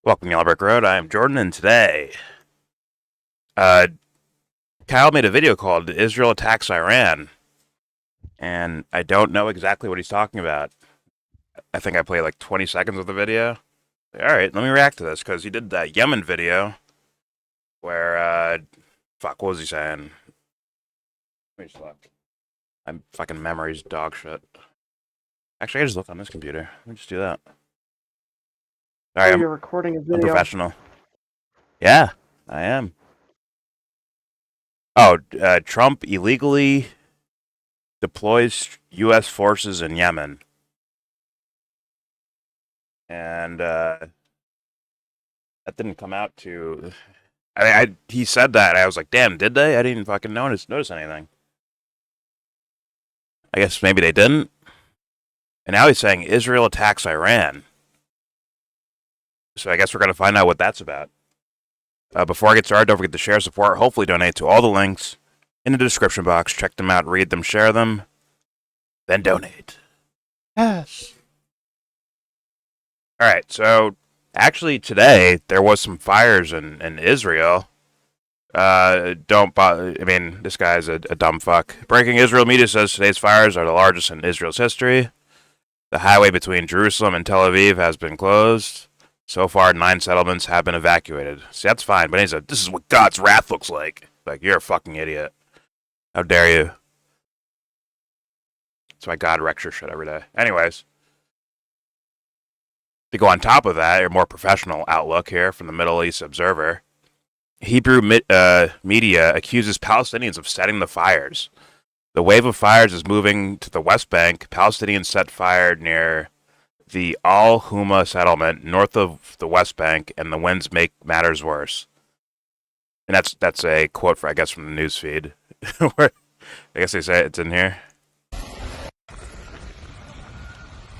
Welcome to Yellow Brick Road. I am Jordan, and today, uh, Kyle made a video called "Israel Attacks Iran," and I don't know exactly what he's talking about. I think I played like 20 seconds of the video. All right, let me react to this because he did that Yemen video where, fuck, what was he saying? Let me just look. I'm fucking memories dog shit. Actually, I just look on this computer. Let me just do that. All right, You're recording a I'm video. professional. Yeah, I am. Oh, Trump illegally deploys U.S. forces in Yemen. And that didn't come out to. He said that. And I was like, damn, did they? I didn't fucking notice anything. I guess maybe they didn't. And now he's saying Israel attacks Iran. So I guess we're going to find out what that's about. Before I get started, don't forget to share, support, hopefully donate to all the links in the description box. Check them out, read them, share them, then donate. Yes. All right, so actually today there was some fires in Israel. Don't bother. I mean, this guy's a dumb fuck. Breaking Israel media says today's fires are the largest in Israel's history. The highway between Jerusalem and Tel Aviv has been closed. So far, 9 settlements have been evacuated. See, that's fine, but he said, this is what God's wrath looks like. Like, you're a fucking idiot. How dare you? That's why God wrecks your shit every day. Anyways, to go on top of that, a more professional outlook here from the Middle East Observer. Hebrew media accuses Palestinians of setting the fires. The wave of fires is moving to the West Bank. Palestinians set fire near the Al Huma settlement north of the West Bank, and the winds make matters worse. And that's a quote I guess from the news feed. I guess they say it's in here.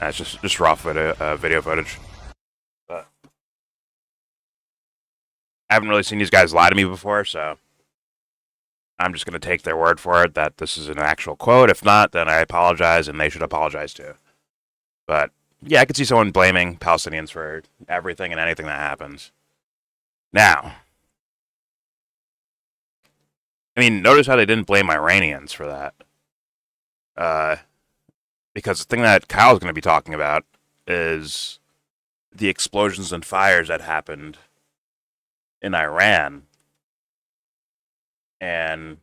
It's just raw video footage. But I haven't really seen these guys lie to me before, so I'm just going to take their word for it that this is an actual quote. If not, then I apologize, and they should apologize too. But yeah, I could see someone blaming Palestinians for everything and anything that happens. Now, I mean, notice how they didn't blame Iranians for that. Because the thing that Kyle's going to be talking about is the explosions and fires that happened in Iran. And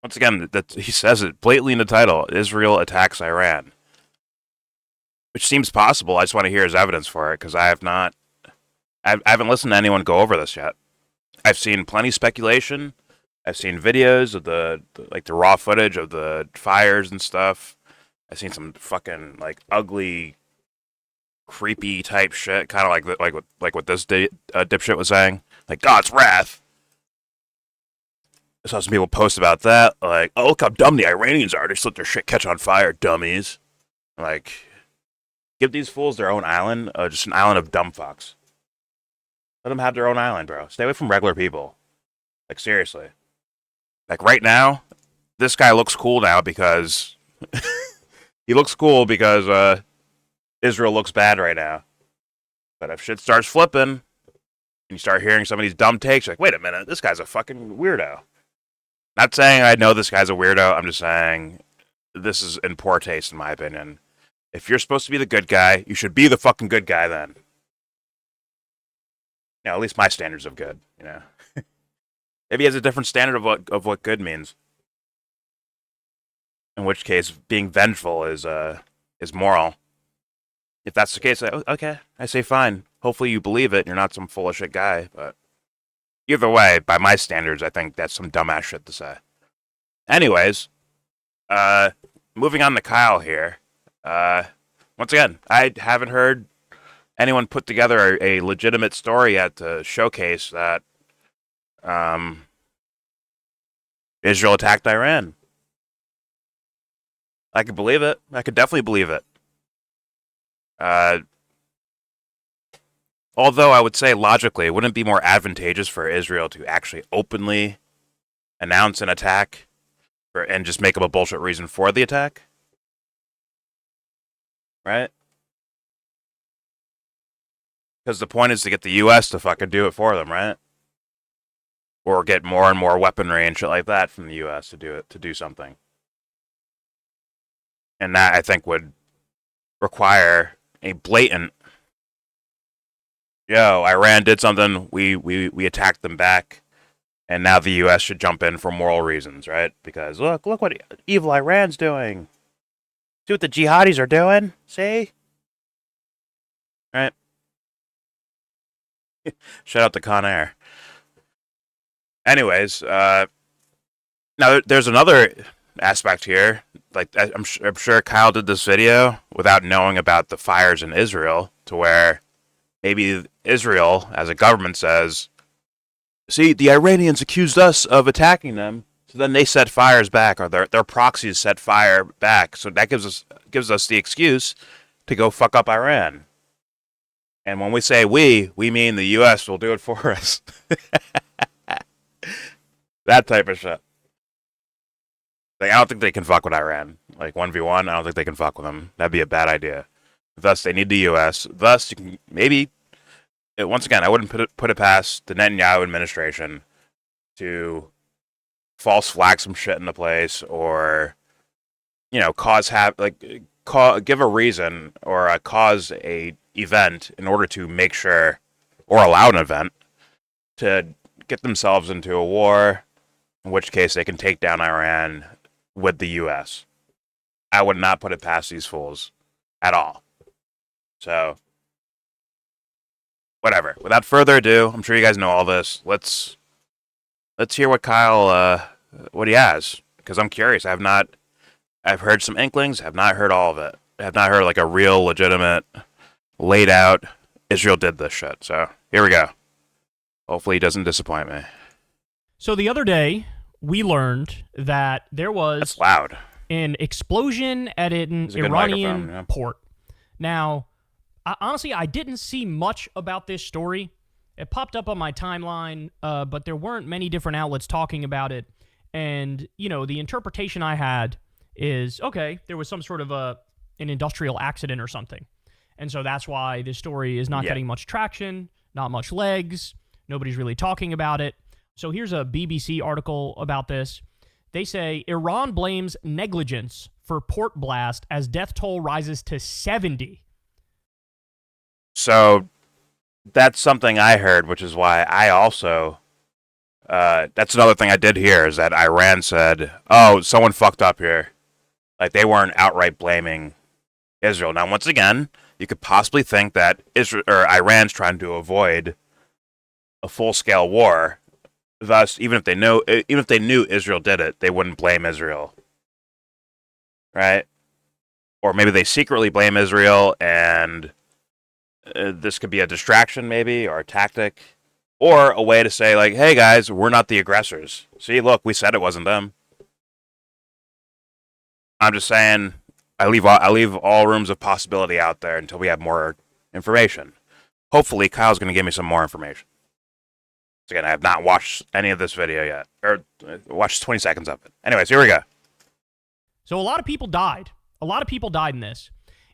once again, he says it blatantly in the title, Israel attacks Iran. Which seems possible. I just want to hear his evidence for it, because I haven't listened to anyone go over this yet. I've seen plenty of speculation. I've seen videos of the raw footage of the fires and stuff. I've seen some fucking like ugly, creepy type shit, kind of like what this dipshit was saying, like God's wrath. I saw some people post about that, like, oh, look how dumb the Iranians are. They just let their shit catch on fire, dummies. Like, give these fools their own island, just an island of dumb fucks. Let them have their own island, bro. Stay away from regular people. Like, seriously. Like, right now, this guy looks cool now because... he looks cool because Israel looks bad right now. But if shit starts flipping, and you start hearing some of these dumb takes, you're like, wait a minute, this guy's a fucking weirdo. Not saying I know this guy's a weirdo, I'm just saying this is in poor taste, in my opinion. If you're supposed to be the good guy, you should be the fucking good guy then. You know, at least my standards of good, you know. Maybe he has a different standard of what good means. In which case, being vengeful is moral. If that's the case, okay, I say fine. Hopefully you believe it and you're not some full of shit guy, but either way, by my standards, I think that's some dumbass shit to say. Anyways, moving on to Kyle here. Once again, I haven't heard anyone put together a legitimate story yet to showcase that Israel attacked Iran. I could believe it. I could definitely believe it. Although I would say logically, wouldn't it be more advantageous for Israel to actually openly announce an attack and just make up a bullshit reason for the attack? Right? Because the point is to get the U.S. to fucking do it for them, right? Or get more and more weaponry and shit like that from the U.S. to do something. And that, I think, would require a blatant, Iran did something, we attacked them back, and now the U.S. should jump in for moral reasons, right? Because look what evil Iran's doing. See what the jihadis are doing? See? Right? Shout out to Con Air. Anyways, now there's another aspect here. Like, I'm sure Kyle did this video without knowing about the fires in Israel, to where maybe Israel, as a government, says, see, the Iranians accused us of attacking them, so then they set fires back, or their proxies set fire back. So that gives us the excuse to go fuck up Iran. And when we say we mean the U.S. will do it for us. That type of shit. Like, I don't think they can fuck with Iran. Like, 1v1, I don't think they can fuck with them. That'd be a bad idea. Thus, they need the U.S. Thus, you can maybe, once again, I wouldn't put it past the Netanyahu administration to false flag some shit into place, or, give a reason, or cause a event in order to make sure, or allow an event to get themselves into a war, in which case they can take down Iran with the U.S. I would not put it past these fools at all. So, whatever. Without further ado, I'm sure you guys know all this. Let's hear what Kyle, what he has, because I'm curious. I've heard some inklings, have not heard all of it. I have not heard like a real, legitimate, laid out, Israel did this shit. So, here we go. Hopefully he doesn't disappoint me. So the other day, we learned that there was That's loud. An explosion at an Iranian port. Now, honestly, I didn't see much about this story. It popped up on my timeline, but there weren't many different outlets talking about it. And, the interpretation I had is, okay, there was some sort of an industrial accident or something. And so that's why this story is not getting much traction, not much legs. Nobody's really talking about it. So here's a BBC article about this. They say Iran blames negligence for port blast as death toll rises to 70. So that's something I heard, which is why I also, that's another thing I did hear, is that Iran said, oh, someone fucked up here. Like, they weren't outright blaming Israel. Now, once again, you could possibly think that Iran's trying to avoid a full-scale war. Thus, even if they knew Israel did it, they wouldn't blame Israel, right? Or maybe they secretly blame Israel, and this could be a distraction, maybe, or a tactic, or a way to say, like, "Hey guys, we're not the aggressors. See, look, we said it wasn't them." I'm just saying, I leave all rooms of possibility out there until we have more information. Hopefully, Kyle's going to give me some more information. Again, I have not watched any of this video yet, or watched 20 seconds of it. Anyways, here we go. So a lot of people died. A lot of people died in this.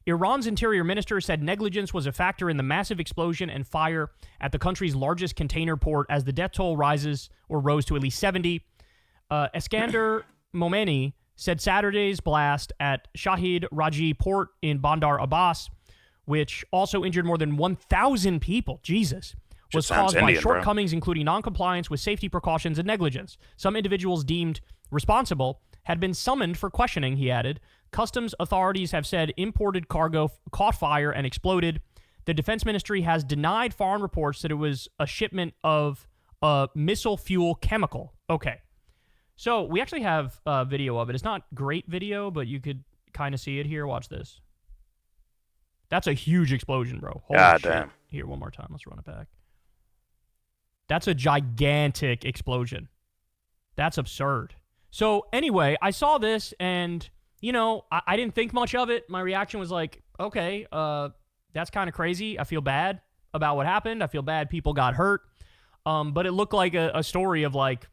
Iran's interior minister said negligence was a factor in the massive explosion and fire at the country's largest container port as the death toll rose to at least 70. Eskander Momeni said Saturday's blast at Shahid Raji port in Bandar Abbas, which also injured more than 1,000 people, Jesus, was caused by shortcomings, including noncompliance with safety precautions and negligence. Some individuals deemed responsible had been summoned for questioning, he added. Customs authorities have said imported cargo caught fire and exploded. The defense ministry has denied foreign reports that it was a shipment of a missile fuel chemical. Okay. So we actually have a video of it. It's not great video, but you could kind of see it here. Watch this. That's a huge explosion, bro. Holy shit. Damn. Here, one more time. Let's run it back. That's a gigantic explosion. That's absurd. So anyway, I saw this and, I didn't think much of it. My reaction was like, okay, that's kind of crazy. I feel bad about what happened. I feel bad people got hurt. But it looked like a story of like,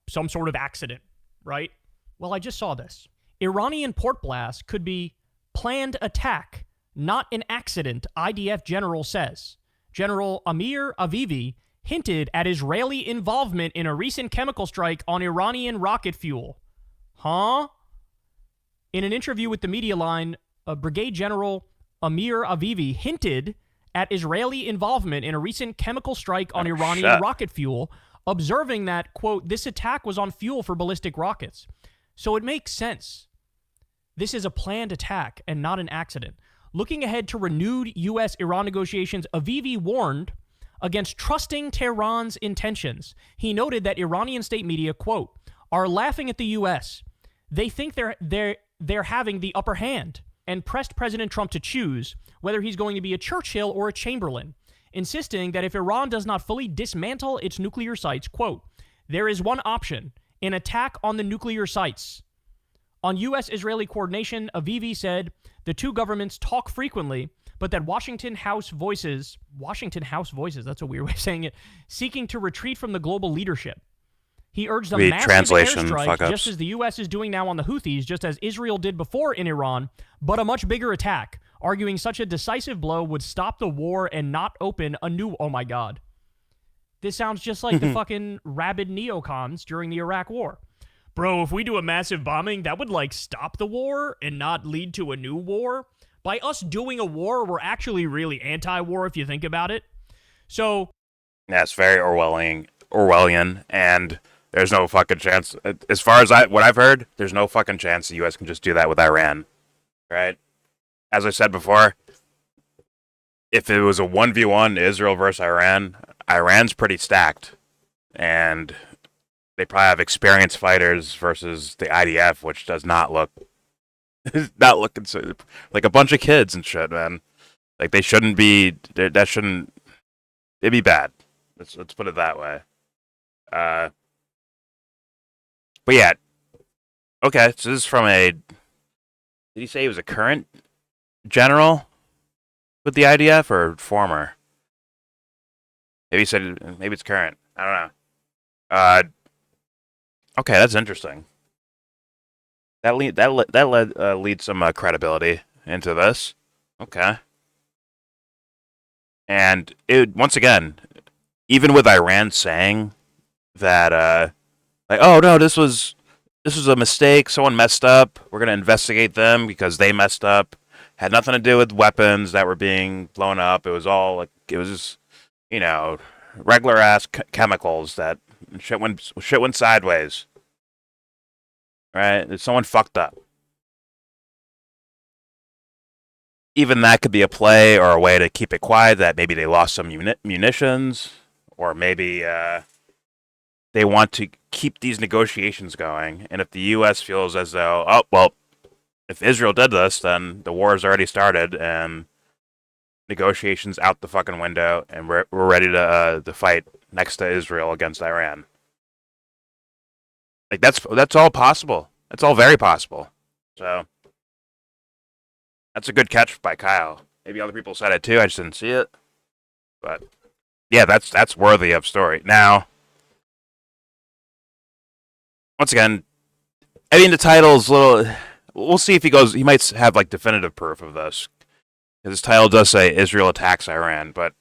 some sort of accident, right? Well, I just saw this. Iranian port blast could be planned attack, not an accident, IDF general says. General Amir Avivi hinted at Israeli involvement in a recent chemical strike on Iranian rocket fuel. Huh? In an interview with the media line, Brigade General Amir Avivi hinted at Israeli involvement in a recent chemical strike on Iranian rocket fuel, observing that, quote, this attack was on fuel for ballistic rockets. So it makes sense. This is a planned attack and not an accident. Looking ahead to renewed U.S.-Iran negotiations, Avivi warned against trusting Tehran's intentions. He noted that Iranian state media, quote, are laughing at the U.S. They think they're having the upper hand, and pressed President Trump to choose whether he's going to be a Churchill or a Chamberlain, insisting that if Iran does not fully dismantle its nuclear sites, quote, there is one option, an attack on the nuclear sites. On U.S.-Israeli coordination, Avivi said the two governments talk frequently, but that Washington House voices, that's a weird way of saying it, seeking to retreat from the global leadership. He urged a massive airstrike, just as the U.S. is doing now on the Houthis, just as Israel did before in Iran, but a much bigger attack, arguing such a decisive blow would stop the war and not open a new... Oh my God. This sounds just like the fucking rabid neocons during the Iraq War. Bro, if we do a massive bombing, that would, like, stop the war and not lead to a new war. By us doing a war, we're actually really anti-war if you think about it. So... Yeah, it's very Orwellian, and... There's no fucking chance. As far as what I've heard, there's no fucking chance the U.S. can just do that with Iran, right? As I said before, if it was a 1v1 Israel versus Iran, Iran's pretty stacked, and they probably have experienced fighters versus the IDF, which does not look, not looking so, like a bunch of kids and shit, man. Like they shouldn't be. That shouldn't. It'd be bad. Let's put it that way. But yeah, okay, so this is from did he say he was a current general with the IDF or former? Maybe he said, maybe it's current. I don't know. Okay, that's interesting. That leads some credibility into this. Okay. And once again, even with Iran saying that, like, oh no, this was a mistake. Someone messed up. We're gonna investigate them because they messed up. Had nothing to do with weapons that were being blown up. It was all like it was just, regular ass chemicals that shit went sideways. Right? Someone fucked up. Even that could be a play or a way to keep it quiet. That maybe they lost some munitions, or maybe they want to keep these negotiations going, and if the U.S. feels as though, oh, well, if Israel did this, then the war has already started, and negotiations out the fucking window, and we're ready to fight next to Israel against Iran. Like, that's all possible. That's all very possible. So, that's a good catch by Kyle. Maybe other people said it too, I just didn't see it. But, yeah, that's worthy of story. Now... Once again, I mean, the title's a little... We'll see if he might have, like, definitive proof of this. Because his title does say Israel attacks Iran, but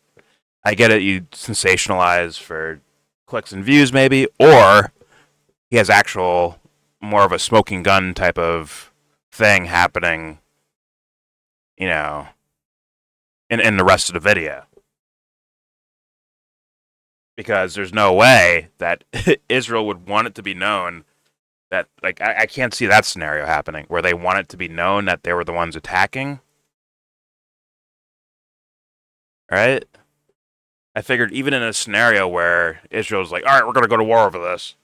I get it, you sensationalize for clicks and views, maybe, or he has actual, more of a smoking gun type of thing happening, in the rest of the video. Because there's no way that Israel would want it to be known that, like, I can't see that scenario happening, where they want it to be known that they were the ones attacking. Right? I figured even in a scenario where Israel's like, alright, we're going to go to war over this,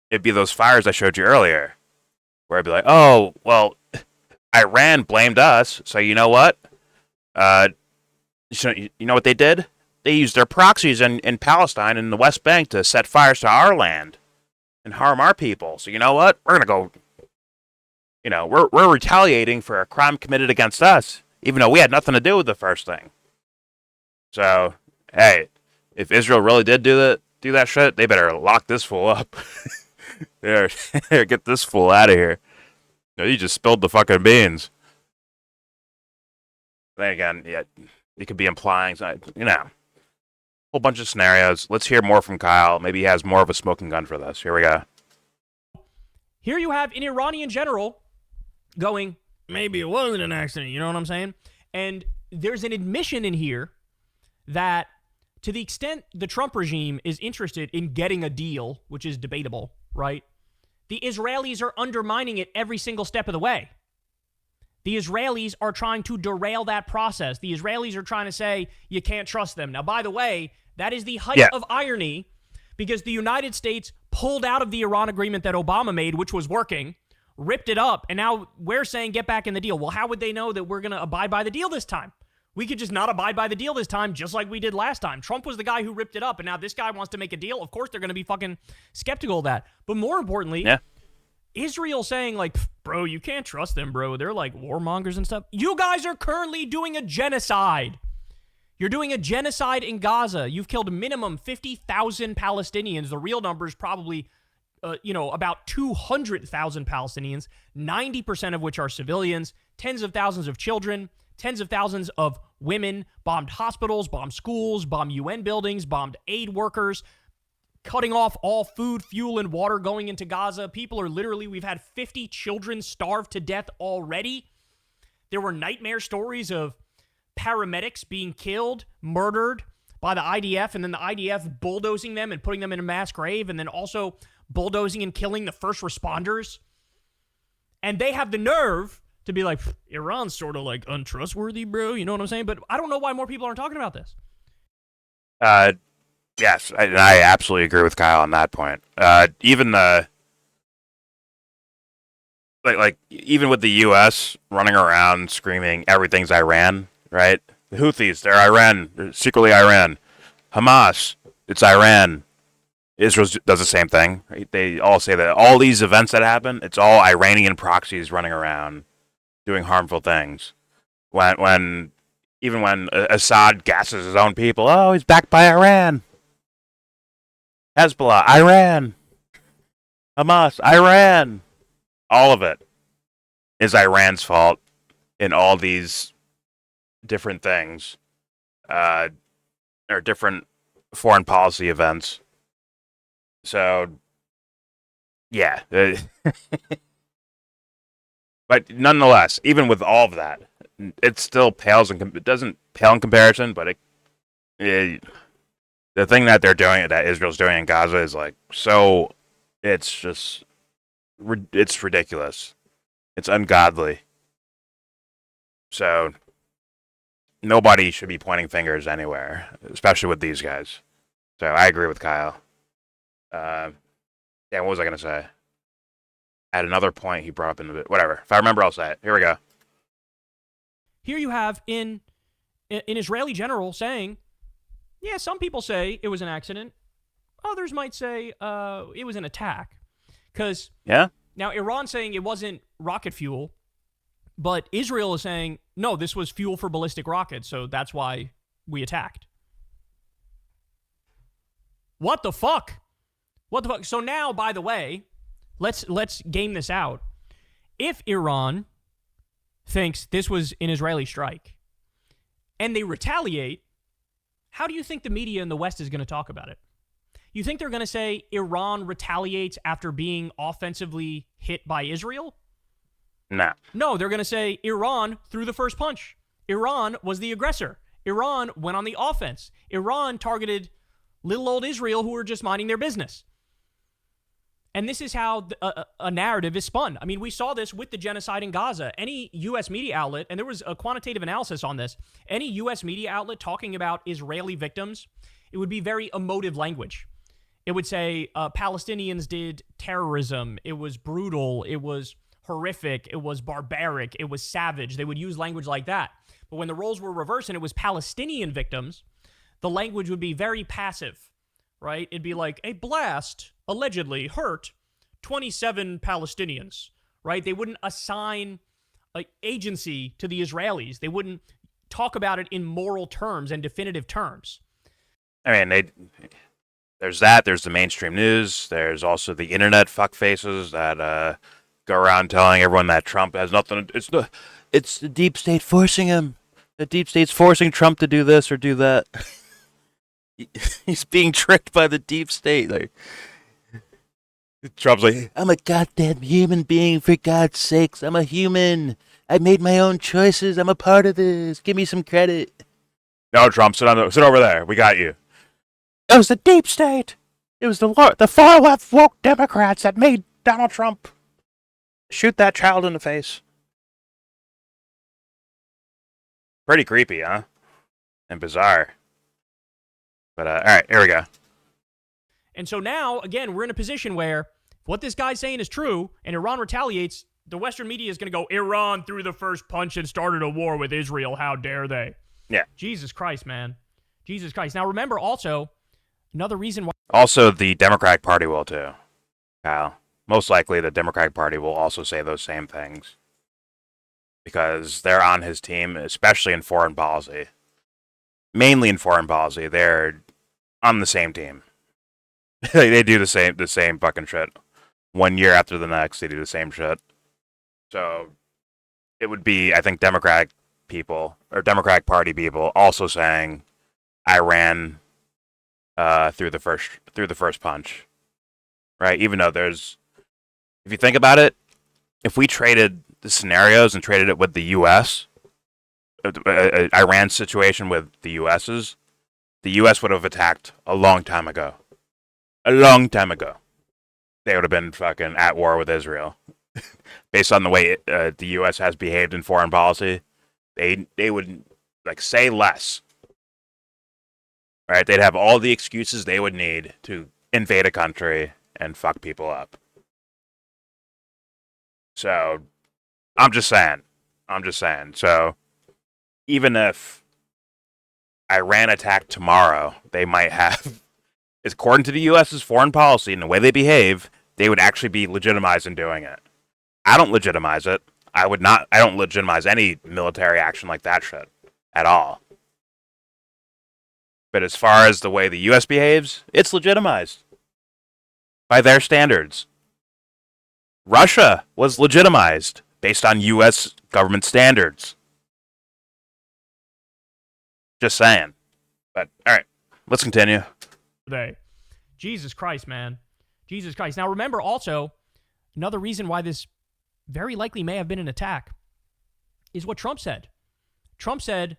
it'd be those fires I showed you earlier, where I'd be like, oh, well, Iran blamed us, so you know what? You know what they did? They used their proxies in Palestine and the West Bank to set fires to our land and harm our people. So you know what? We're going to go, we're retaliating for a crime committed against us, even though we had nothing to do with the first thing. So, hey, if Israel really did do that shit, they better lock this fool up. Get this fool out of here. You just spilled the fucking beans. Then again, yeah, it could be implying, whole bunch of scenarios. Let's hear more from Kyle. Maybe he has more of a smoking gun for this. Here we go. Here you have an Iranian general going, maybe it wasn't an accident, you know what I'm saying? And there's an admission in here that to the extent the Trump regime is interested in getting a deal, which is debatable, right? The Israelis are undermining it every single step of the way. The Israelis are trying to derail that process. The Israelis are trying to say you can't trust them. Now, by the way, that is the height of irony because the United States pulled out of the Iran agreement that Obama made, which was working, ripped it up, and now we're saying get back in the deal. Well, how would they know that we're going to abide by the deal this time? We could just not abide by the deal this time, just like we did last time. Trump was the guy who ripped it up, and now this guy wants to make a deal. Of course, they're going to be fucking skeptical of that. But more importantly, Israel saying, like, bro, you can't trust them, bro. They're like warmongers and stuff. You guys are currently doing a genocide. You're doing a genocide in Gaza. You've killed minimum 50,000 Palestinians. The real number is probably, about 200,000 Palestinians, 90% of which are civilians, tens of thousands of children, tens of thousands of women, bombed hospitals, bombed schools, bombed UN buildings, bombed aid workers, cutting off all food, fuel, and water going into Gaza. People are literally, we've had 50 children starve to death already. There were nightmare stories of paramedics being killed, murdered by the IDF, and then the IDF bulldozing them and putting them in a mass grave, and then also bulldozing and killing the first responders. And they have the nerve to be like, Iran's sort of like untrustworthy, bro. You know what I'm saying? But I don't know why more people aren't talking about this. Yes, I absolutely agree with Kyle on that point. Even even with the U.S. running around screaming everything's Iran, right? The Houthis, they're Iran, they're secretly Iran. Hamas, it's Iran. Israel does the same thing. Right? They all say that all these events that happen, it's all Iranian proxies running around doing harmful things. When Assad gasses his own people, oh, he's backed by Iran. Hezbollah, Iran. Hamas, Iran. All of it is Iran's fault in all these different things, or different foreign policy events. So, yeah. But nonetheless, even with all of that, it still pales it doesn't pale in comparison, but the thing that they're doing, that Israel's doing in Gaza is like, so it's just, it's ridiculous. It's ungodly. So nobody should be pointing fingers anywhere, especially with these guys. So I agree with Kyle. What was I going to say? At another point he brought up in the bit. Whatever. If I remember, I'll say it. Here we go. Here you have an Israeli general saying, yeah, some people say it was an accident. Others might say it was an attack. Because now Iran's saying it wasn't rocket fuel, but Israel is saying, no, this was fuel for ballistic rockets, so that's why we attacked. What the fuck? What the fuck? So now, by the way, let's game this out. If Iran thinks this was an Israeli strike and they retaliate, how do you think the media in the West is going to talk about it? You think they're going to say Iran retaliates after being offensively hit by Israel? Nah. No, they're going to say Iran threw the first punch. Iran was the aggressor. Iran went on the offense. Iran targeted little old Israel who were just minding their business. And this is how a narrative is spun. I mean, we saw this with the genocide in Gaza. Any U.S. media outlet, and there was a quantitative analysis on this, any U.S. media outlet talking about Israeli victims, it would be very emotive language. It would say Palestinians did terrorism. It was brutal. It was horrific. It was barbaric. It was savage. They would use language like that. But when the roles were reversed and it was Palestinian victims, the language would be very passive, right? It'd be like, a blast allegedly hurt 27 Palestinians, right? They wouldn't assign agency to the Israelis. They wouldn't talk about it in moral terms and definitive terms. I mean, there's that. There's the mainstream news. There's also the internet fuckfaces that go around telling everyone that Trump has nothing. It's the deep state forcing him. The deep state's forcing Trump to do this or do that. He's being tricked by the deep state. Like Trump's like, I'm a goddamn human being, for God's sakes. I'm a human. I made my own choices. I'm a part of this. Give me some credit. No, Trump, sit over there. We got you. It was the deep state. It was the far left woke Democrats that made Donald Trump shoot that child in the face. Pretty creepy, huh? And bizarre. But, all right, here we go. And so now, again, we're in a position where what this guy's saying is true, and Iran retaliates, the Western media is going to go, Iran threw the first punch and started a war with Israel. How dare they? Yeah. Jesus Christ, man. Jesus Christ. Now, remember also, another reason why... Also, the Democratic Party will, too, Kyle. Most likely, the Democratic Party will also say those same things. Because they're on his team, especially in foreign policy. Mainly in foreign policy, they're on the same team. They do the same fucking shit. 1 year after the next, they do the same shit. So it would be, I think, Democratic people or Democratic Party people also saying Iran through the first punch, right? Even though there's, if you think about it, if we traded the scenarios and traded it with the U.S., Iran's situation with the U.S.'s, the U.S. would have attacked a long time ago. A long time ago. They would have been fucking at war with Israel. Based on the way the U.S. has behaved in foreign policy, they would, like, say less. Right? They'd have all the excuses they would need to invade a country and fuck people up. So, I'm just saying. So, even if Iran attacked tomorrow, they might have, according to the U.S.'s foreign policy and the way they behave, they would actually be legitimized in doing it. I don't legitimize it. I don't legitimize any military action like that shit at all. But as far as the way the U.S. behaves, it's legitimized by their standards. Russia was legitimized based on U.S. government standards. Just saying. But, all right, let's continue. Jesus Christ, man. Jesus Christ. Now, remember also, another reason why this very likely may have been an attack is what Trump said. Trump said,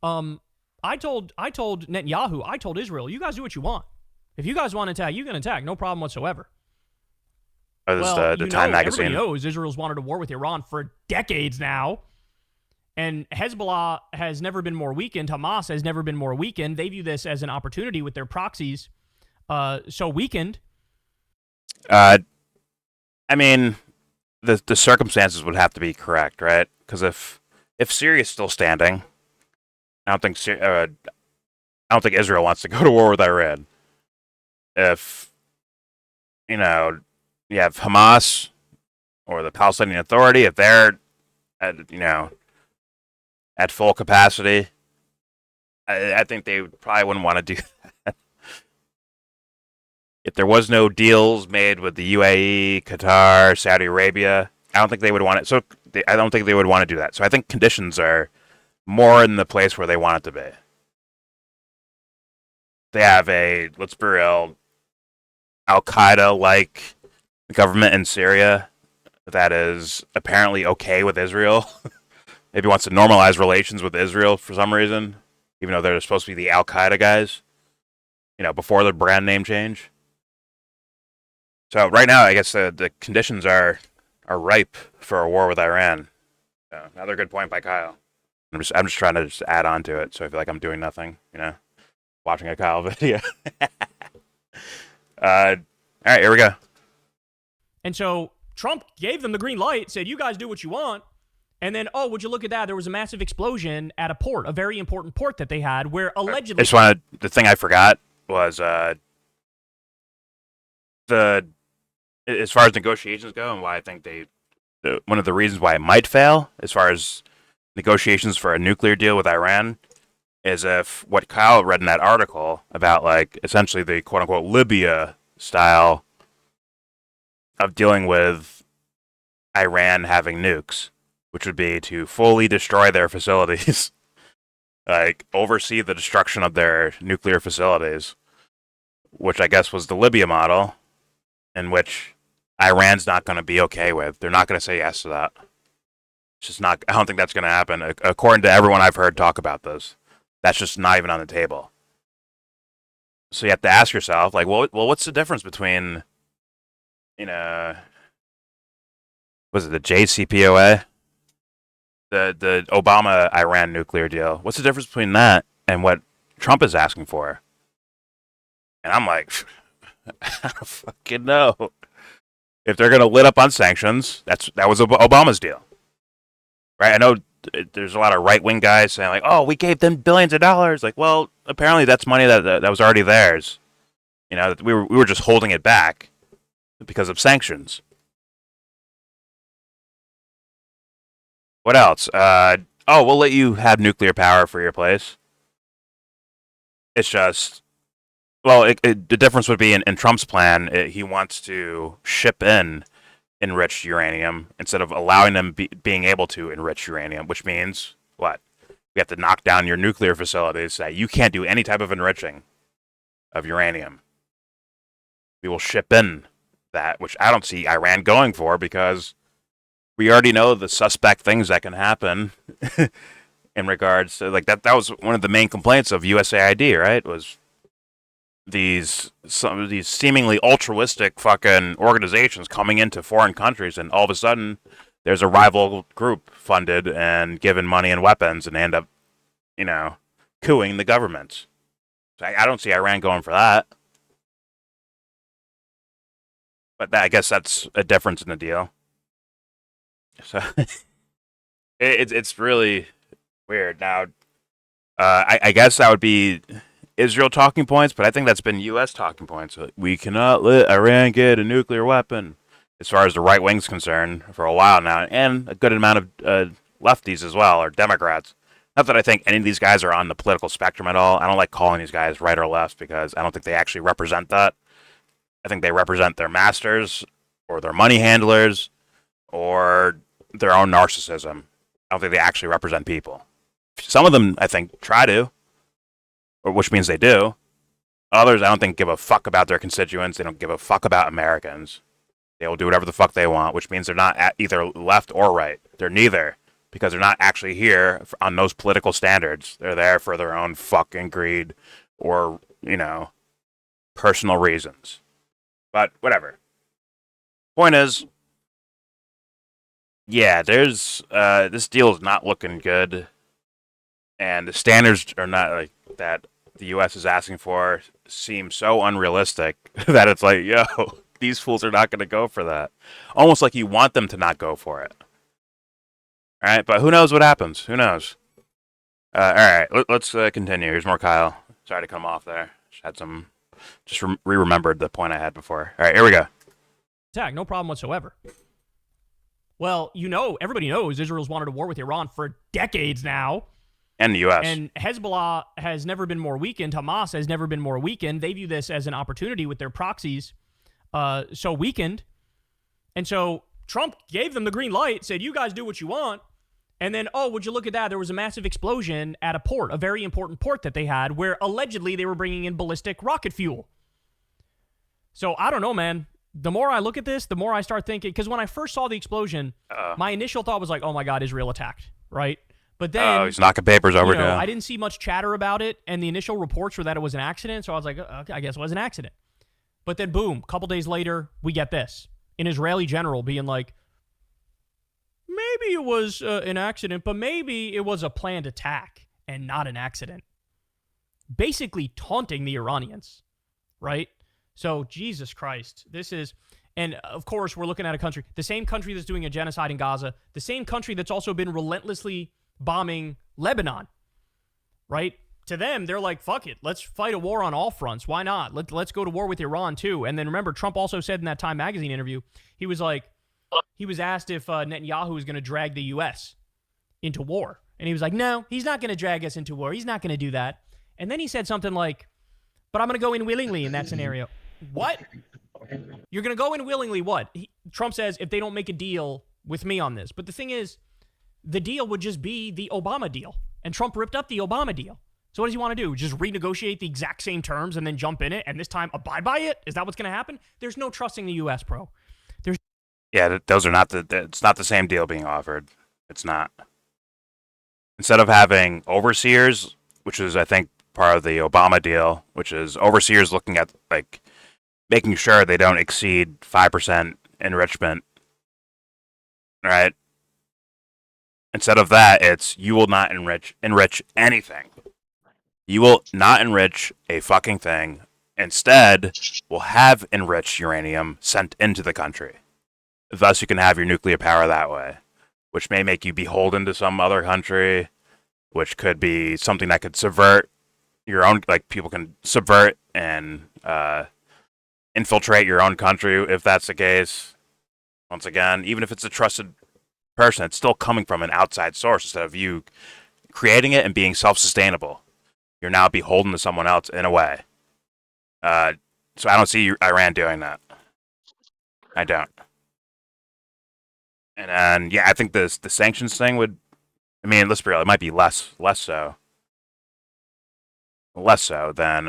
I told Netanyahu, I told Israel, you guys do what you want. If you guys want to attack, you can attack. No problem whatsoever. Oh, this is the Time magazine. Everybody knows Israel's wanted a war with Iran for decades now. And Hezbollah has never been more weakened. Hamas has never been more weakened. They view this as an opportunity with their proxies so weakened. I mean, the circumstances would have to be correct, right? Because if Syria's still standing, I don't think Israel wants to go to war with Iran. If you have Hamas or the Palestinian Authority, if they're at full capacity, I think they probably wouldn't want to do that. If there was no deals made with the UAE, Qatar, Saudi Arabia, I don't think they would want it. So I don't think they would want to do that. So I think conditions are more in the place where they want it to be. They have let's be real, Al-Qaeda-like government in Syria that is apparently okay with Israel. Maybe wants to normalize relations with Israel for some reason, even though they're supposed to be the Al-Qaeda guys, before the brand name change. So right now, I guess the conditions are ripe for a war with Iran. So another good point by Kyle. I'm just trying to just add on to it, so I feel like I'm doing nothing, watching a Kyle video. All right, here we go. And so Trump gave them the green light, said, you guys do what you want. And then, would you look at that? There was a massive explosion at a port, a very important port that they had, where allegedly... The thing I forgot was as far as negotiations go, and why I think one of the reasons why it might fail, as far as negotiations for a nuclear deal with Iran, is if what Kyle read in that article about, like, essentially the quote-unquote Libya style of dealing with Iran having nukes, which would be to fully destroy their facilities like oversee the destruction of their nuclear facilities, which I guess was the Libya model, in which Iran's not going to be okay with. They're not going to say yes to that. It's just not. I don't think that's going to happen. According to everyone I've heard talk about this, that's just not even on the table. So you have to ask yourself, like, well, what's the difference between, was it the JCPOA, the Obama Iran nuclear deal? What's the difference between that and what Trump is asking for? And I'm like, I don't fucking know. If they're gonna lit up on sanctions, that was Obama's deal, right? I know there's a lot of right wing guys saying like, oh, we gave them billions of dollars. Like, well, apparently that's money that was already theirs. We were just holding it back because of sanctions. What else? We'll let you have nuclear power for your place. It's just, well, the difference would be in Trump's plan, he wants to ship in enriched uranium instead of allowing them being able to enrich uranium, which means what? We have to knock down your nuclear facilities so that you can't do any type of enriching of uranium. We will ship in that, which I don't see Iran going for because we already know the suspect things that can happen in regards to, like, that was one of the main complaints of USAID, right? Was some of these seemingly altruistic fucking organizations coming into foreign countries, and all of a sudden there's a rival group funded and given money and weapons, and they end up, cooing the government. So I don't see Iran going for that. But I guess that's a difference in the deal. So it's really weird. Now, I guess that would be Israel talking points, but I think that's been U.S. talking points. We cannot let Iran get a nuclear weapon, as far as the right wing's concerned, for a while now, and a good amount of lefties as well, or Democrats. Not that I think any of these guys are on the political spectrum at all. I don't like calling these guys right or left because I don't think they actually represent that. I think they represent their masters or their money handlers or their own narcissism. I don't think they actually represent people. Some of them, I think, try to, or which means they do. Others, I don't think, give a fuck about their constituents. They don't give a fuck about Americans. They will do whatever the fuck they want, which means they're not either left or right. They're neither, because they're not actually here on those political standards. They're there for their own fucking greed or, personal reasons. But whatever. Point is, yeah, there's this deal is not looking good, and the standards are not like that. The U.S. is asking for seem so unrealistic that it's like, yo, these fools are not going to go for that. Almost like you want them to not go for it. All right, but who knows what happens? Who knows? All right, let's continue. Here's more Kyle. Sorry to come off there. Just remembered the point I had before. All right, here we go. Attack, no problem whatsoever. Well, everybody knows Israel's wanted a war with Iran for decades now. And the U.S. And Hezbollah has never been more weakened. Hamas has never been more weakened. They view this as an opportunity with their proxies so weakened. And so Trump gave them the green light, said, you guys do what you want. And then, would you look at that? There was a massive explosion at a port, a very important port that they had, where allegedly they were bringing in ballistic rocket fuel. So I don't know, man. The more I look at this, the more I start thinking, because when I first saw the explosion, my initial thought was like, oh my God, Israel attacked, right? But then, he's knocking papers over. I didn't see much chatter about it, and the initial reports were that it was an accident, so I was like, okay, I guess it was an accident. But then, boom, a couple days later, we get this. An Israeli general being like, maybe it was an accident, but maybe it was a planned attack and not an accident. Basically taunting the Iranians, right? So, Jesus Christ, this is... And, of course, we're looking at a country, the same country that's doing a genocide in Gaza, the same country that's also been relentlessly bombing Lebanon, right? To them, they're like, fuck it, let's fight a war on all fronts. Why not? Let's go to war with Iran, too. And then, remember, Trump also said in that Time magazine interview, he was asked if Netanyahu was going to drag the U.S. into war. And he was like, no, he's not going to drag us into war. He's not going to do that. And then he said something like, but I'm going to go in willingly in that scenario. What? You're going to go in willingly what? Trump says, if they don't make a deal with me on this. But the thing is, the deal would just be the Obama deal. And Trump ripped up the Obama deal. So what does he want to do? Just renegotiate the exact same terms and then jump in it and this time abide by it? Is that what's going to happen? There's no trusting the U.S., bro. Yeah, those are not it's not the same deal being offered. It's not. Instead of having overseers, which is, I think, part of the Obama deal, which is overseers looking at, like, making sure they don't exceed 5% enrichment, right? Instead of that, it's you will not enrich anything. You will not enrich a fucking thing. Instead, we'll have enriched uranium sent into the country. Thus, you can have your nuclear power that way, which may make you beholden to some other country, which could be something that could subvert your own, like, people can subvert and infiltrate your own country if that's the case. Once again, even if it's a trusted person, it's still coming from an outside source instead of you creating it and being self-sustainable. You're now beholden to someone else in a way. So I don't see Iran doing that. I don't. And then, yeah, I think the sanctions thing would, I mean, let's be real, it might be less so than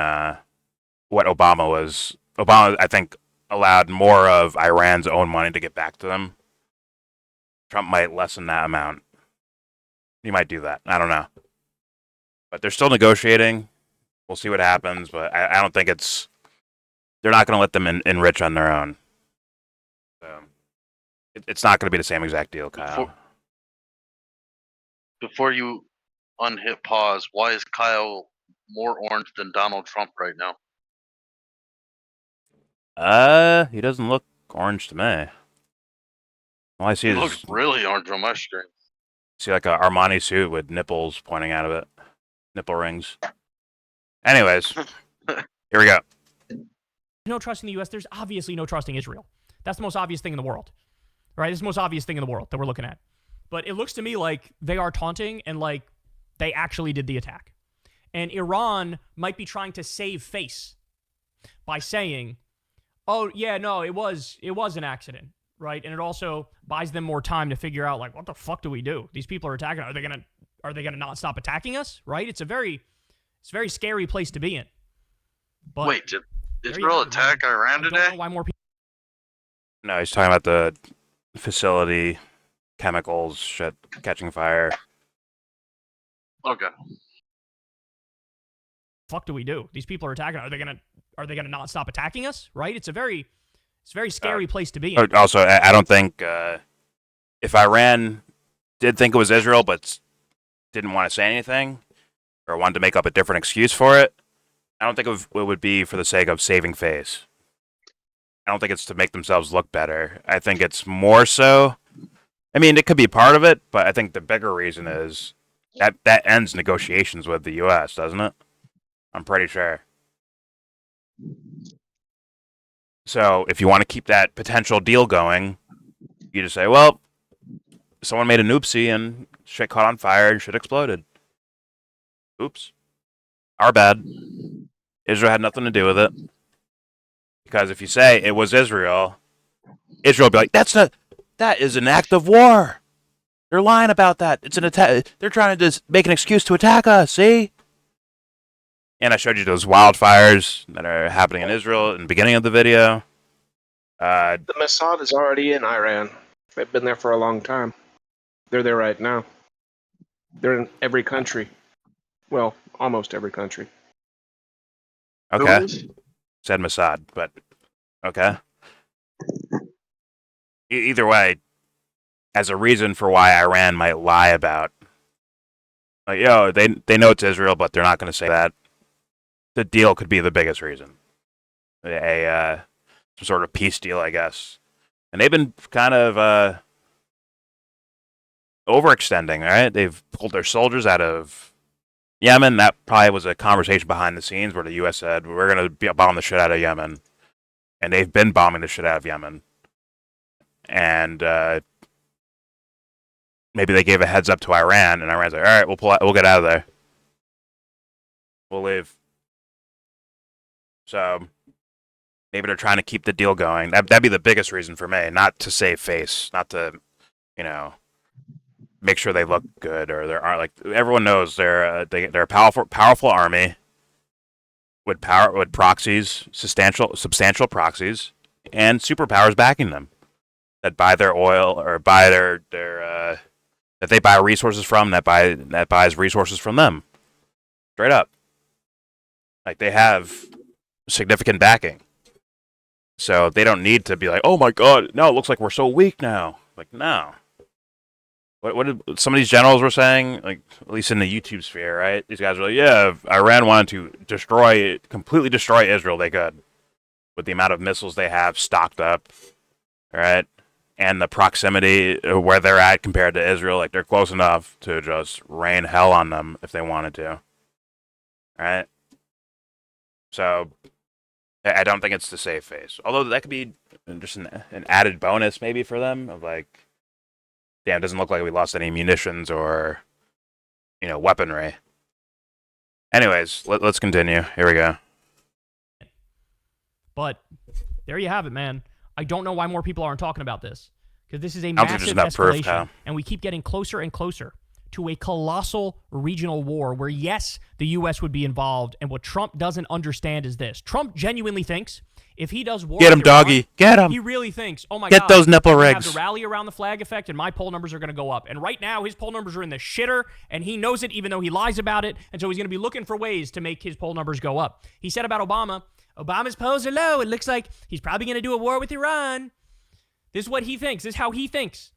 what Obama was. Obama, I think, allowed more of Iran's own money to get back to them. Trump might lessen that amount. He might do that. I don't know. But they're still negotiating. We'll see what happens, but I don't think they're not going to let them enrich on their own. So it's not going to be the same exact deal, Kyle. Before you unhit pause, why is Kyle more orange than Donald Trump right now? He doesn't look orange to me. All I see He is looks really orange on my screen. See like a Armani suit with nipples pointing out of it, nipple rings. Anyways, here we go. No trust in the U.S. There's obviously no trusting Israel. That's the most obvious thing in the world, right? It's the most obvious thing in the world that we're looking at. But it looks to me like they are taunting and like they actually did the attack. And Iran might be trying to save face by saying, oh, yeah, no, it was an accident, right? And it also buys them more time to figure out, like, what the fuck do we do? These people are attacking. Are they gonna not stop attacking us, right? It's a very scary place to be in. But wait, did Israel attack Iran today? I don't know why more people. No, he's talking about the facility, chemicals, shit, catching fire. Okay. Fuck do we do? These people are attacking. Are they gonna not stop attacking us, right? It's a very scary place to be in. Also, I don't think if Iran did think it was Israel but didn't want to say anything or wanted to make up a different excuse for it, I don't think it would be for the sake of saving face. I don't think it's to make themselves look better. I think it's more so, I mean, it could be part of it, but I think the bigger reason is that ends negotiations with the U.S., doesn't it? I'm pretty sure. So if you want to keep that potential deal going, you just say, well, someone made an oopsie and shit caught on fire and shit exploded. Oops. Our bad. Israel had nothing to do with it. Because if you say it was Israel will be like, that is an act of war. They're lying about that. It's an attack. They're trying to just make an excuse to attack us, see? And I showed you those wildfires that are happening in Israel in the beginning of the video. The Mossad is already in Iran. They've been there for a long time. They're there right now. They're in every country. Well, almost every country. Okay. Said Mossad, but okay. Either way, as a reason for why Iran might lie about, like, yo, they know it's Israel, but they're not going to say that. The deal could be the biggest reason. Some sort of peace deal, I guess. And they've been kind of overextending, right? They've pulled their soldiers out of Yemen. That probably was a conversation behind the scenes where the U.S. said, we're going to bomb the shit out of Yemen. And they've been bombing the shit out of Yemen. And maybe they gave a heads up to Iran, and Iran's like, all right, we'll get out of there. We'll leave. So maybe they're trying to keep the deal going. That'd be the biggest reason for me, not to save face, not to, make sure they look good, or there aren't like everyone knows they're a powerful army with proxies, substantial proxies, and superpowers backing them that buy their oil or buy their that they buy resources from that buys resources from them. Straight up, like they have significant backing, so they don't need to be like, oh my god, no, it looks like we're so weak now. Like no. What did some of these generals were saying, like at least in the YouTube sphere, right? These guys were like, yeah, if Iran wanted to completely destroy Israel, they could, with the amount of missiles they have stocked up, right? And the proximity where they're at compared to Israel, like they're close enough to just rain hell on them if they wanted to, right? So I don't think it's the safe face. Although that could be just an added bonus maybe for them of like, damn, it doesn't look like we lost any munitions or, weaponry. Anyways, let's continue. Here we go. But there you have it, man. I don't know why more people aren't talking about this, because this is a I don't think massive there's enough proof, escalation, Kyle. and we keep getting closer and closer to a colossal regional war where, yes, the U.S. would be involved, and what Trump doesn't understand is this. Trump genuinely thinks if he does war Get him, with Iran, doggy. Get him. he really thinks, oh my Get God, those nipple I'm gonna rigs. have the rally around the flag effect, and my poll numbers are going to go up. And right now, his poll numbers are in the shitter, and he knows it even though he lies about it, and so he's going to be looking for ways to make his poll numbers go up. He said about Obama's polls are low. It looks like he's probably going to do a war with Iran. This is what he thinks. This is how he thinks.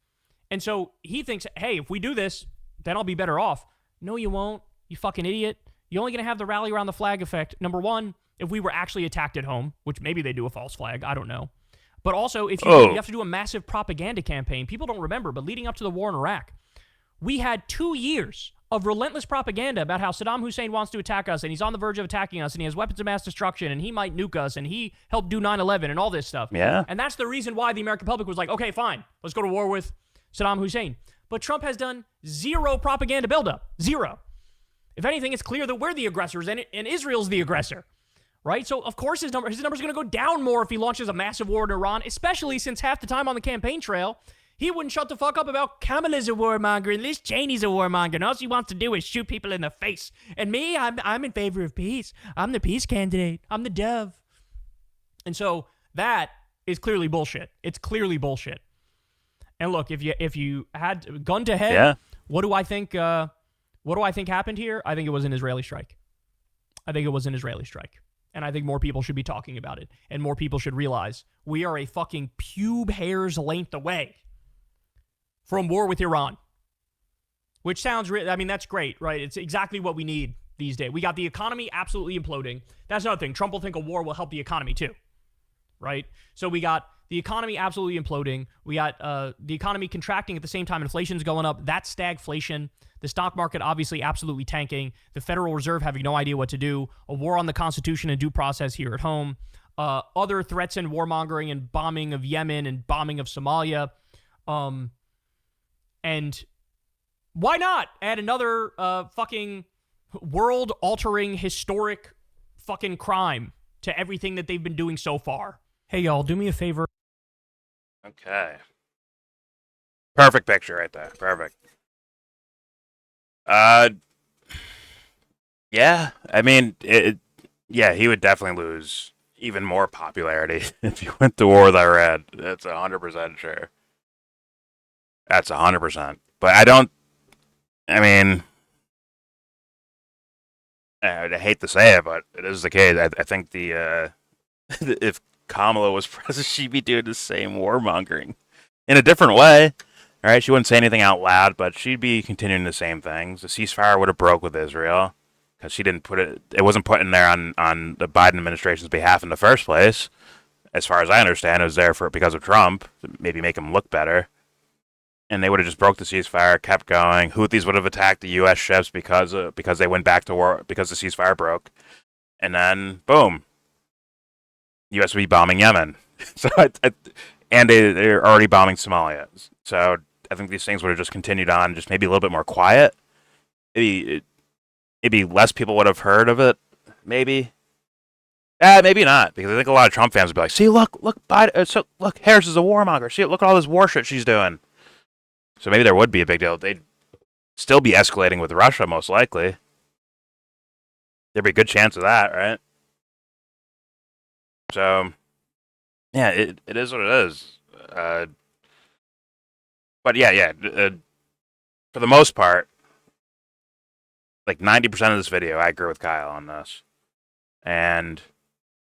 And so he thinks, hey, if we do this, then I'll be better off. No, you won't, you fucking idiot. You're only going to have the rally around the flag effect. Number one, if we were actually attacked at home, which maybe they do a false flag, I don't know. But also, if you have to do a massive propaganda campaign, people don't remember, but leading up to the war in Iraq, we had 2 years of relentless propaganda about how Saddam Hussein wants to attack us, and he's on the verge of attacking us, and he has weapons of mass destruction, and he might nuke us, and he helped do 9/11 and all this stuff. Yeah. And that's the reason why the American public was like, okay, fine, let's go to war with Saddam Hussein. But Trump has done zero propaganda buildup. Zero. If anything, it's clear that we're the aggressors and Israel's the aggressor, right? So, of course, his number's going to go down more if he launches a massive war in Iran, especially since half the time on the campaign trail, he wouldn't shut the fuck up about Kamala's a warmonger and Liz Cheney's a warmonger, and all she wants to do is shoot people in the face. And me, I'm in favor of peace. I'm the peace candidate. I'm the dove. And so that is clearly bullshit. It's clearly bullshit. And look, if you had gun to head, what do I think happened here? I think it was an Israeli strike. And I think more people should be talking about it. And more people should realize we are a fucking pube hair's length away from war with Iran. Which sounds, that's great, right? It's exactly what we need these days. We got the economy absolutely imploding. That's another thing. Trump will think a war will help the economy too, right? So we got the economy absolutely imploding. We got the economy contracting at the same time inflation's going up. That's stagflation. The stock market obviously absolutely tanking. The Federal Reserve having no idea what to do. A war on the Constitution and due process here at home. Other threats and warmongering and bombing of Yemen and bombing of Somalia. And why not add another fucking world-altering, historic fucking crime to everything that they've been doing so far? Hey, y'all, do me a favor. Okay. Perfect picture right there. Perfect. Yeah. I mean, he would definitely lose even more popularity if he went to war with Iran. That's 100% sure. That's 100%. But I hate to say it, but it is the case. I think if Kamala was president, she'd be doing the same warmongering in a different way. All right, she wouldn't say anything out loud, but she'd be continuing the same things. The ceasefire would have broke with Israel because she didn't put it. It wasn't put in there on the Biden administration's behalf in the first place. As far as I understand, it was there because of Trump, to maybe make him look better. And they would have just broke the ceasefire, kept going. Houthis would have attacked the U.S. ships because they went back to war because the ceasefire broke, and then boom. U.S. would be bombing Yemen, and they're already bombing Somalia. So I think these things would have just continued on, just maybe a little bit more quiet. Maybe less people would have heard of it. Maybe, maybe not, because I think a lot of Trump fans would be like, "See, look, Biden, look, Harris is a warmonger. See, look at all this war shit she's doing." So maybe there would be a big deal. They'd still be escalating with Russia, most likely. There'd be a good chance of that, right? So, yeah, it is what it is. But yeah. For the most part, like 90% of this video, I agree with Kyle on this. And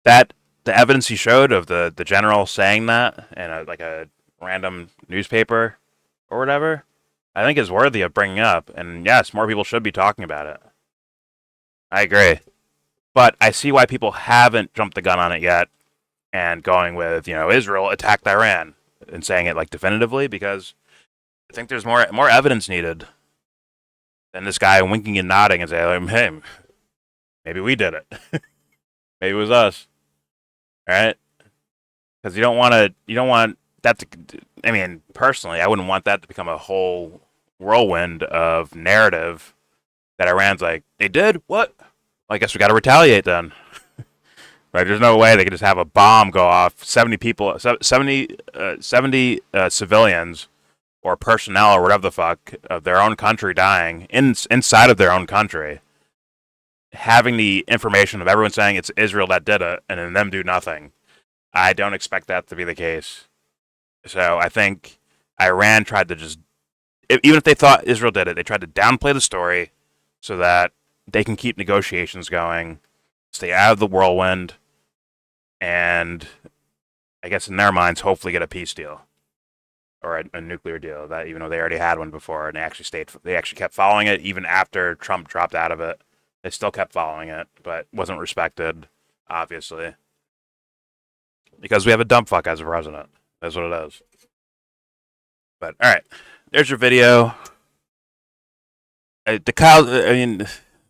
that the evidence he showed of the general saying that in a random newspaper or whatever, I think is worthy of bringing up. And yes, more people should be talking about it. I agree. But I see why people haven't jumped the gun on it yet and going with, Israel attacked Iran and saying it like definitively, because I think there's more evidence needed than this guy winking and nodding and saying, hey, maybe we did it. Maybe it was us. All right? Because you don't want that to, I mean, personally, I wouldn't want that to become a whole whirlwind of narrative that Iran's like, they did? What? Well, I guess we got to retaliate then. Right? There's no way they could just have a bomb go off, 70 civilians or personnel or whatever the fuck of their own country dying inside of their own country, having the information of everyone saying it's Israel that did it and then them do nothing. I don't expect that to be the case. So I think Iran tried to just, even if they thought Israel did it, they tried to downplay the story so that they can keep negotiations going, stay out of the whirlwind, and I guess in their minds, hopefully get a peace deal or a nuclear deal. That even though they already had one before, and they actually kept following it even after Trump dropped out of it. They still kept following it, but wasn't respected, obviously, because we have a dumb fuck as a president. That's what it is. But all right, there's your video.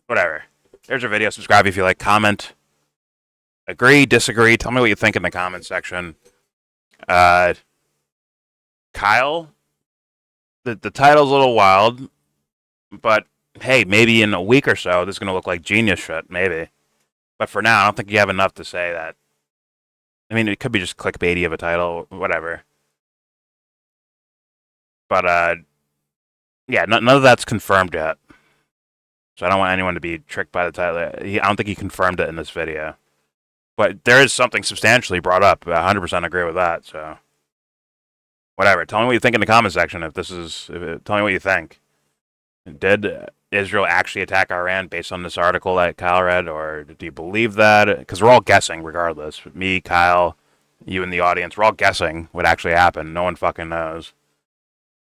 Whatever. There's your video. Subscribe if you like. Comment. Agree, disagree. Tell me what you think in the comment section. Kyle, the title's a little wild, but hey, maybe in a week or so, this is going to look like genius shit, maybe. But for now, I don't think you have enough to say that. I mean, it could be just clickbaity of a title, whatever. But, yeah, none of that's confirmed yet. So I don't want anyone to be tricked by the title. I don't think he confirmed it in this video. But there is something substantially brought up. I 100% agree with that, so. Whatever. Tell me what you think in the comment section tell me what you think. Did Israel actually attack Iran based on this article that Kyle read, or do you believe that? Because we're all guessing regardless. Me, Kyle, you in the audience, we're all guessing what actually happened. No one fucking knows.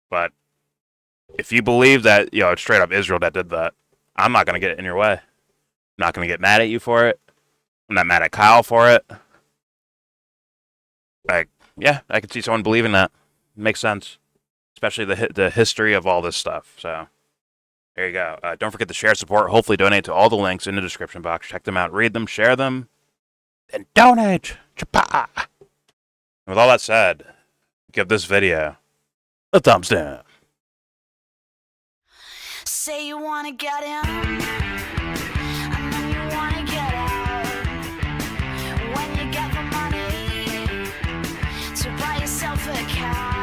But if you believe that, it's straight up Israel that did that, I'm not going to get in your way. I'm not going to get mad at you for it. I'm not mad at Kyle for it. Like, yeah, I could see someone believing that. Makes sense. Especially the history of all this stuff. So, there you go. Don't forget to share, support, hopefully donate to all the links in the description box. Check them out, read them, share them, and donate. Chapa! With all that said, give this video a thumbs down. Say you wanna get in, and then you wanna get out. When you get the money to buy yourself a car.